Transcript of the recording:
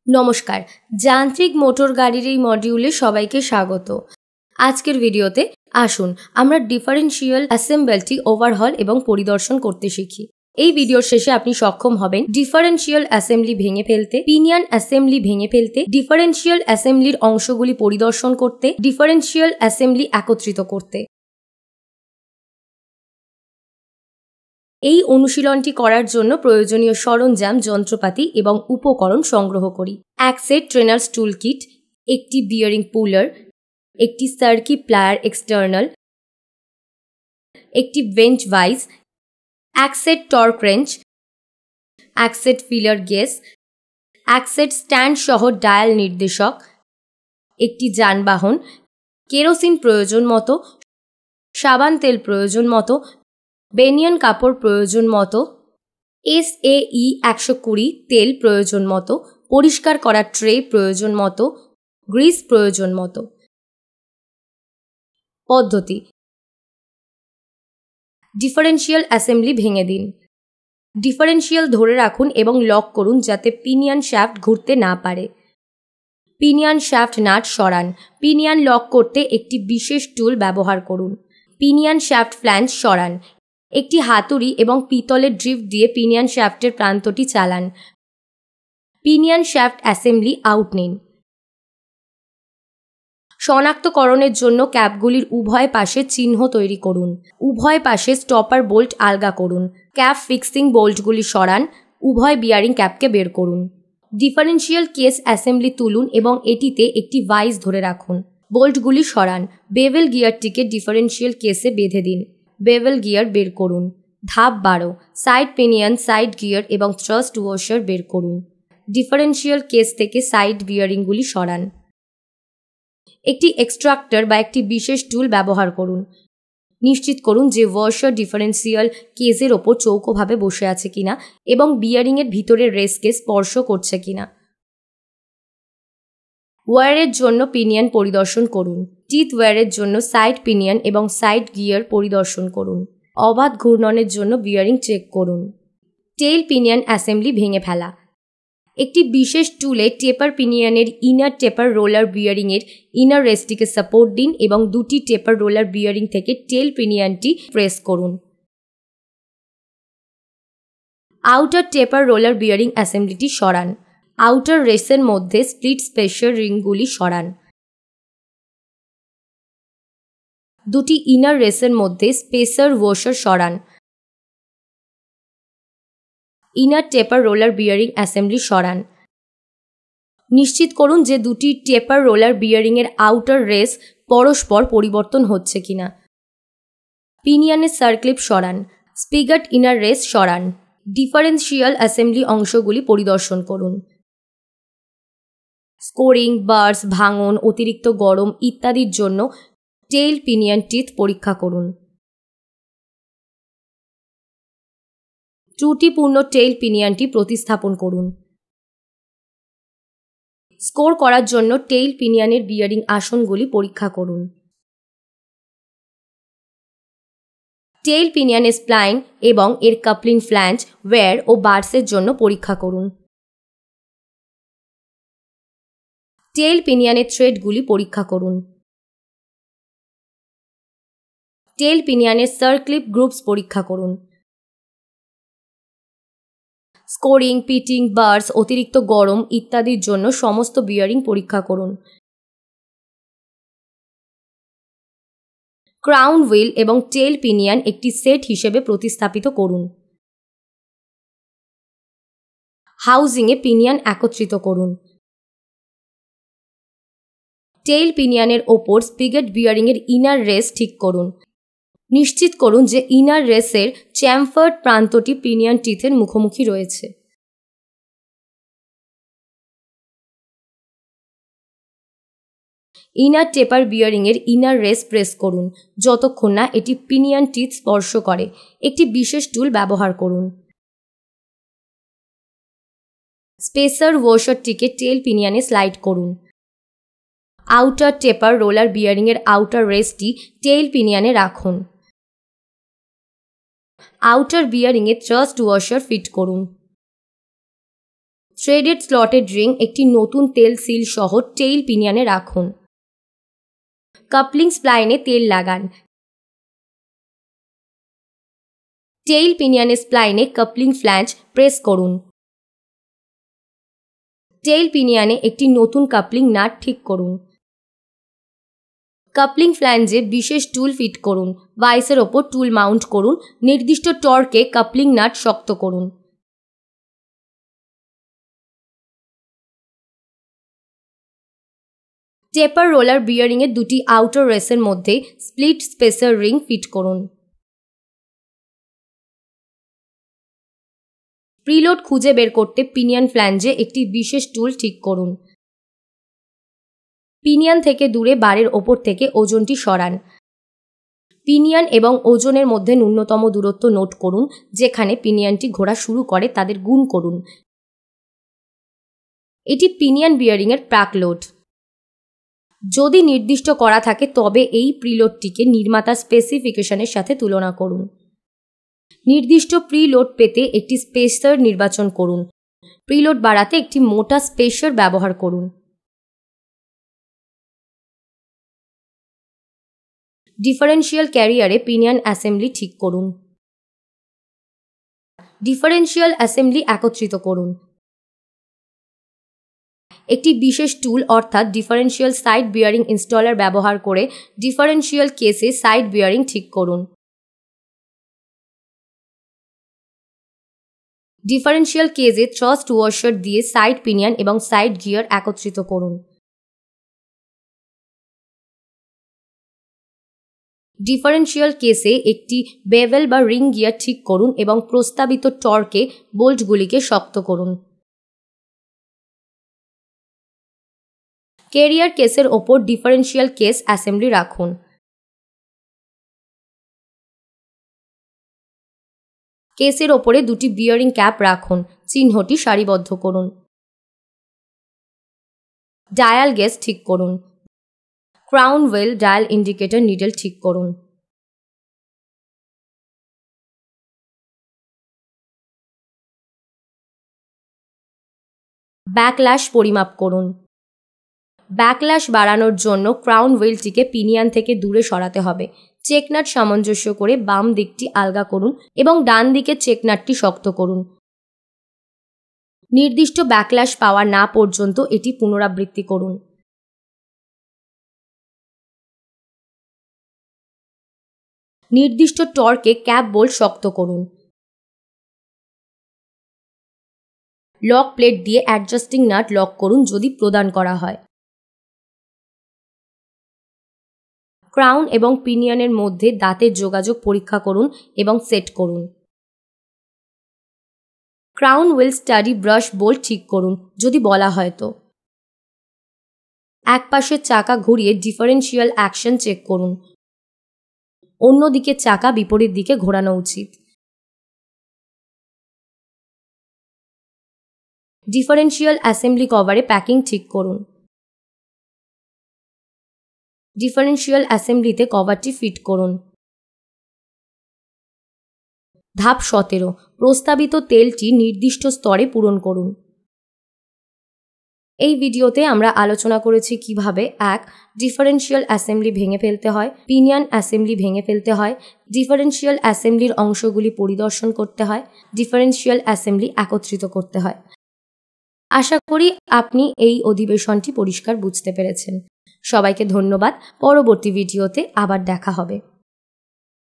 নমস্কার, যান্ত্রিক মোটর গাড়ির এই মডিউলে সবাইকে স্বাগত। আজকের ভিডিওতে আসুন আমরা ডিফারেনশিয়াল অ্যাসেম্বলটি ওভারহল এবং পরিদর্শন করতে শিখি। এই ভিডিওর শেষে আপনি সক্ষম হবেন ডিফারেনশিয়াল অ্যাসেম্বলি ভেঙে ফেলতে, পিনিয়ন অ্যাসেম্বলি ভেঙে ফেলতে, ডিফারেনশিয়াল অ্যাসেম্বলির অংশগুলি পরিদর্শন করতে, ডিফারেনশিয়াল অ্যাসেম্বলি একত্রিত করতে। এই অনুশীলনটি করার জন্য প্রয়োজনীয় সরঞ্জাম, যন্ত্রপাতি এবং উপকরণ সংগ্রহ করি। এক সেট ট্রেনার্স টুল কিট, একটি বিয়ারিং পুলার, একটি সার্কি প্লায়ার এক্সটার্নাল, একটি বেঞ্চ ভাইস, এক সেট টর্ক রেঞ্চ, এক সেট ফিলার গেজ, এক সেট স্ট্যান্ড সহ ডায়াল নির্দেশক, একটি যানবাহন, কেরোসিন প্রয়োজন মতো, সাবান তেল প্রয়োজন মতো, বেনিয়ান কাপড় প্রয়োজন মতো, SAE 120 তেল প্রয়োজন মতো, পরিষ্কার করা ট্রে প্রয়োজন মতো, গ্রিস প্রয়োজন মতো। পদ্ধতি: ডিফারেনশিয়াল অ্যাসেম্বলি ভেঙে দিন। ডিফারেনশিয়াল ধরে রাখুন এবং লক করুন যাতে পিনিয়ন শ্যাফট ঘুরতে না পারে। পিনিয়ন শ্যাফট নাট সরান। পিনিয়ন লক করতে একটি বিশেষ টুল ব্যবহার করুন। পিনিয়ন শ্যাফট ফ্ল্যাঞ্জ সরান। একটি হাতুড়ি এবং পিতলের ড্রিফট দিয়ে পিনিয়ন শ্যাফটের প্রান্তটি চালান। পিনিয়ন শ্যাফট অ্যাসেম্বলি আউট নিন। শনাক্তকরণের জন্য ক্যাপগুলির উভয় পাশে চিহ্ন তৈরি করুন। উভয় পাশে স্টপার বোল্ট আলগা করুন। ক্যাপ ফিক্সিং বোল্টগুলি সরান। উভয় বিয়ারিং ক্যাপকে বের করুন। ডিফারেনশিয়াল কেস অ্যাসেম্বলি তুলুন এবং এটিতে একটি ভাইস ধরে রাখুন। বোল্টগুলি সরান। বেভেল গিয়ারটিকে ডিফারেনশিয়াল কেসে বেঁধে দিন। বেভেল গিয়ার বের করুন। ধাপ 12, সাইড পিনিয়ন, সাইড গিয়ার এবং থ্রাস্ট ওয়াশার বের করুন। ডিফারেনশিয়াল কেস থেকে সাইড বিয়ারিংগুলি সরান। একটি এক্সট্রাক্টর বা একটি বিশেষ টুল ব্যবহার করুন। নিশ্চিত করুন যে ওয়াশার ডিফারেনশিয়াল কেসের ওপর চৌকোভাবে বসে আছে কিনা এবং বিয়ারিংয়ের ভিতরের রেসকে স্পর্শ করছে কিনা। ওয়্যারের জন্য পিনিয়ন পরিদর্শন করুন। টিথ ওয়্যারের জন্য সাইড পিনিয়ন এবং সাইড গিয়ার পরিদর্শন করুন। অবাধ ঘূর্ণনের জন্য বিয়ারিং চেক করুন। টেইল পিনিয়ন অ্যাসেম্বলি ভেঙে ফেলা। একটি বিশেষ টুলে টেপার পিনিয়নের ইনার টেপার রোলার বিয়ারিংয়ের ইনার রেসটিকে সাপোর্ট দিন এবং দুটি টেপার রোলার বিয়ারিং থেকে টেল পিনিয়নটি প্রেস করুন। আউটার টেপার রোলার বিয়ারিং অ্যাসেম্বলিটি সরান। আউটার রেসের মধ্যে স্প্লিট স্পেশার রিংগুলি সরান। দুটি ইনার রেসের মধ্যে স্পেসার ওয়াশার সরান। ইনার টেপার রোলার বিয়ারিং অ্যাসেম্বলি সরান। নিশ্চিত করুন যে দুটি টেপার রোলার বিয়ারিংয়ের আউটার রেস পরস্পর পরিবর্তন হচ্ছে কিনা। পিনিয়নের সার্ক্লিপ সরান। স্পিগট ইনার রেস সরান। ডিফারেনশিয়াল অ্যাসেম্বলি অংশগুলি পরিদর্শন করুন। স্কোরিং, বার্স, ভাঙন, অতিরিক্ত গরম ইত্যাদির জন্য টেইল পিনিয়ন টিথ পরীক্ষা করুন। ত্রুটিপূর্ণ টেইল পিনিয়নটি প্রতিস্থাপন করুন। স্কোর করার জন্য টেইল পিনিয়নের বিয়ারিং আসনগুলি পরীক্ষা করুন। টেইল পিনিয়নের স্প্লাইন এবং এর কাপলিং ফ্ল্যাঞ্জ, ওয়্যার ও বার্সের জন্য পরীক্ষা করুন। টেইল পিনিয়নের থ্রেডগুলি পরীক্ষা করুন। টেইল পিনিয়নের সার্ক্লিপ গ্রুপস পরীক্ষা করুন। স্কোরিং, পিটিং, বার্স, অতিরিক্ত গরম ইত্যাদির জন্য সমস্ত বিয়ারিং পরীক্ষা করুন। ক্রাউন হুইল এবং টেইল পিনিয়ন একটি সেট হিসেবে প্রতিস্থাপিত করুন। হাউজিংয়ে পিনিয়ন একত্রিত করুন। টেইল পিনিয়নের ওপর স্পিগট বিয়ারিংয়ের ইনার রেস ঠিক করুন। নিশ্চিত করুন যে ইনার রেসের চ্যামফার্ড প্রান্তটি পিনিয়ন টিথের মুখোমুখি রয়েছে। ইনার টেপার বিয়ারিংয়ের ইনার রেস প্রেস করুন যতক্ষণ না এটি পিনিয়ন টিথ স্পর্শ করে। একটি বিশেষ টুল ব্যবহার করুন। স্পেসার ওয়াশারটিকে টেল পিনিয়নে স্লাইড করুন। আউটার টেপার রোলার বিয়ারিংয়ের আউটার রেসটি টেইল পিনিয়নে রাখুন। আউটার বিয়ারিংয়ে থ্রাস্ট ওয়াশার ফিট করুন। থ্রেডেড স্লটেড রিং একটি নতুন তেল সিল সহ টেইল পিনিয়নে রাখুন। কাপলিং স্প্লাইনে তেল লাগান। টেইল পিনিয়নের স্প্লাইনে কাপলিং ফ্ল্যাঞ্জ প্রেস করুন। টেইল পিনিয়নে একটি নতুন কাপলিং নাট ঠিক করুন। কাপলিং ফ্ল্যাঞ্জে বিশেষ টুল ফিট করুন। ভাইসের ওপর টুল মাউন্ট করুন। নির্দিষ্ট টর্কে কাপলিং নাট শক্ত করুন। টেপার রোলার বিয়ারিংয়ের দুটি আউটার রেসের মধ্যে স্প্লিট স্পেসার রিং ফিট করুন। প্রিলোড খুঁজে বের করতে পিনিয়ন ফ্ল্যাঞ্জে একটি বিশেষ টুল ঠিক করুন। পিনিয়ন থেকে দূরে বারের ওপর থেকে ওজনটি সরান। পিনিয়ন এবং ওজনের মধ্যে ন্যূনতম দূরত্ব নোট করুন। যেখানে পিনিয়নটি ঘোরা শুরু করে তাদের গুণ করুন। এটি পিনিয়ন বিয়ারিংয়ের প্রাক লোড। যদি নির্দিষ্ট করা থাকে তবে এই প্রিলোডটিকে নির্মাতার স্পেসিফিকেশনের সাথে তুলনা করুন। নির্দিষ্ট প্রিলোড পেতে একটি স্পেসার নির্বাচন করুন। প্রিলোড বাড়াতে একটি মোটা স্পেসার ব্যবহার করুন। ডিফারেন্সিয়াল ক্যারিয়ারে পিনিয়ন অ্যাসেম্বলি ঠিক করুন। ডিফারেন্সিয়াল অ্যাসেম্বলি একত্রিত করুন। একটি বিশেষ টুল অর্থাৎ ডিফারেন্সিয়াল সাইড বিয়ারিং ইনস্টলার ব্যবহার করে ডিফারেন্সিয়াল কেসে সাইড বিয়ারিং ঠিক করুন। ডিফারেন্সিয়াল কেজে থ্রাস্ট ওয়াশার দিয়ে সাইড পিনিয়ন এবং সাইড গিয়ার একত্রিত করুন। ডিফারেন্সিয়াল কেসে একটি বেভেল বা রিং গিয়ার ঠিক করুন এবং প্রস্তাবিত টর্কে বোল্টগুলিকে শক্ত করুন। ক্যারিয়ার কেসের ওপর ডিফারেন্সিয়াল কেস অ্যাসেম্বলি রাখুন। কেসের ওপরে দুটি বিয়ারিং ক্যাপ রাখুন। চিহ্নটি সারিবদ্ধ করুন। ডায়াল গেজ ঠিক করুন। Crown well dial indicator needle ঠিক করুন। ব্যাকল্যাশ পরিমাপ করুন। ব্যাকল্যাশ বাড়ানোর জন্য ক্রাউন হুইলটিকে পিনিয়ন থেকে দূরে সরাতে হবে। চেকনাট সামঞ্জস্য করে বাম দিকটি আলগা করুন এবং ডান দিকে চেকনাটটি শক্ত করুন। নির্দিষ্ট ব্যাকল্যাশ পাওয়া না পর্যন্ত এটি পুনরাবৃত্তি করুন। নির্দিষ্ট টর্কে ক্যাপ বোল্ট শক্ত করুন। লক প্লেট দিয়ে অ্যাডজাস্টিং নাট লক করুন যদি প্রদান করা হয়। ক্রাউন এবং পিনিয়নের মধ্যে দাঁতের যোগাযোগ পরীক্ষা করুন এবং সেট করুন। Crown wheel study brush bolt ঠিক করুন যদি বলা হয় তো। এক পাশের চাকা ঘুরিয়ে ডিফারেন্সিয়াল অ্যাকশন চেক করুন। অন্যদিকে চাকা বিপরীত দিকে ঘোরানো উচিত। ডিফারেন্সিয়াল অ্যাসেম্বলি কভারে প্যাকিং ঠিক করুন। ডিফারেন্সিয়াল অ্যাসেম্বলিতে কভারটি ফিট করুন। ধাপ 17 প্রস্তাবিত তেলটি নির্দিষ্ট স্তরে পূরণ করুন। এই ভিডিওতে আমরা আলোচনা করেছি কিভাবে ডিফারেন্সিয়াল অ্যাসেম্বলি ভেঙে ফেলতে হয়, পিনিয়ন অ্যাসেম্বলি ভেঙে ফেলতে হয়, ডিফারেন্সিয়াল অ্যাসেম্বলির অংশগুলি পরিদর্শন করতে হয়, ডিফারেন্সিয়াল অ্যাসেম্বলি একত্রিত করতে হয়। আশা করি আপনি এই অধিবেশনটি পরিষ্কার বুঝতে পেরেছেন। সবাইকে ধন্যবাদ। পরবর্তী ভিডিওতে আবার দেখা হবে।